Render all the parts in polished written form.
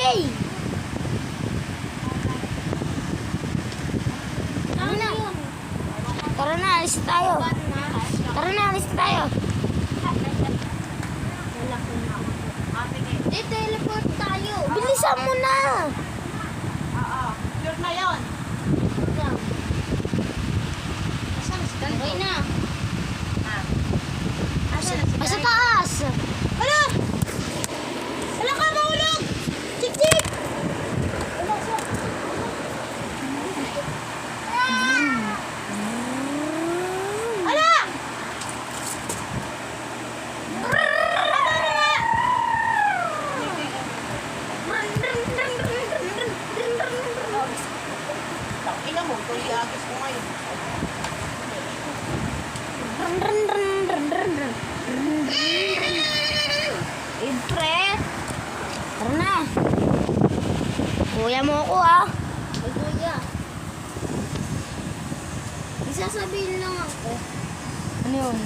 Hey! Ano na? Tara na, alis tayo. Tara na, alis tayo. Teleport tayo. Bilisan mo na. Oo. Sure na yun. Asan na si Ganto? Okay na. Asan na si Sa Ganto? taas. Hala! Hala ka, mahulog! Chik-chik! Hala! Ina mo, ito iagis ko ngayon. Pre. Tara na. Kuya mo ako ah. Ay kuya. Isasabihin lang ako. Ano yun?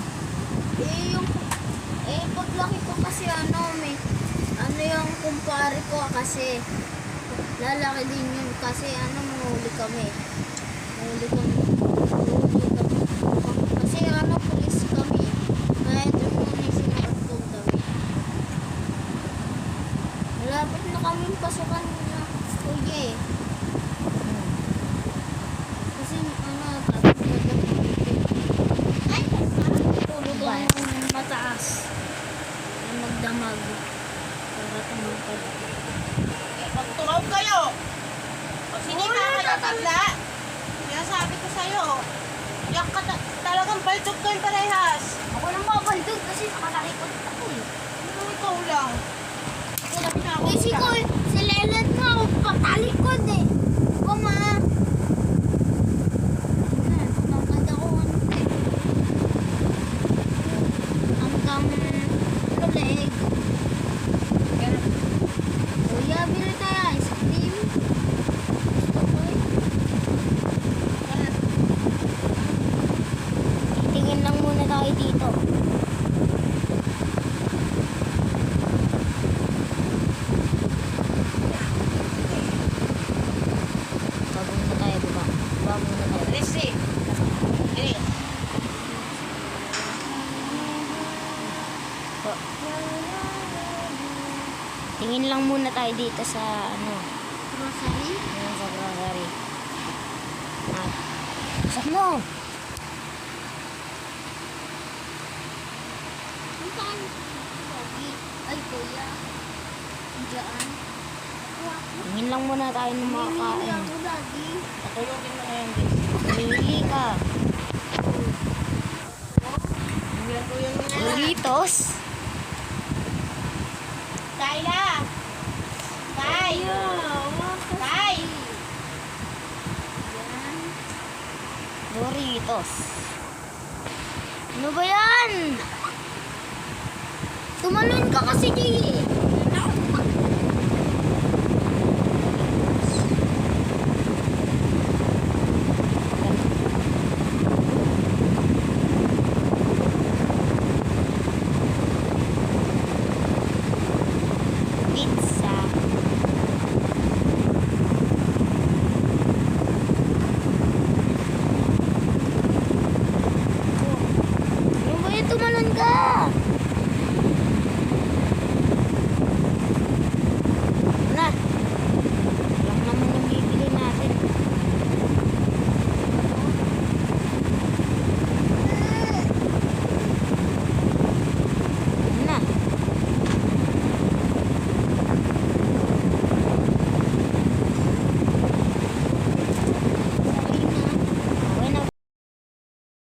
Paglaki ko kasi ano yung kumpare ko kasi lalaki din yun kasi mahuli kami. Kasi pulis kami. Kaya ito muna yung sinuot kami. Malapit na kami pasukan niya. Kuya eh. Kasi tapos ay! Tulog ako ng mataas. Ay magdamag. Para tumagpag. Pag tumaw kayo, pag sinima kayo bigla, sinasabi ko sa'yo, yak ka talagang baldog ko yung parehas. Ako nang mabaldog kasi nakatakikot ako eh. Ano ikaw lang? Si Leland nga ako patalikod eh. Kuma. Nakad ako hanggang leeg. Kuya, bili tayo ice cream. Gusto ko eh. Titingin lang muna tayo dito. Bago muna tayo, baba. Bago muna tayo. Lisi. Dili. Tingin lang muna tayo dito sa Grocery? sa grocery. Saan mo? Saan? Ay, kuya. Diyan. Tingin lang muna tayo ng mga kain. Ako, daddy. Patulogin mo ngayon din. Pili ka. Bilang ko yung mga. Doritos. Kayla! Kay! Kay! Doritos. Ano ba yan? Tumalon ka kasi di. Pizza. Ano ba yan? Tumalon ka.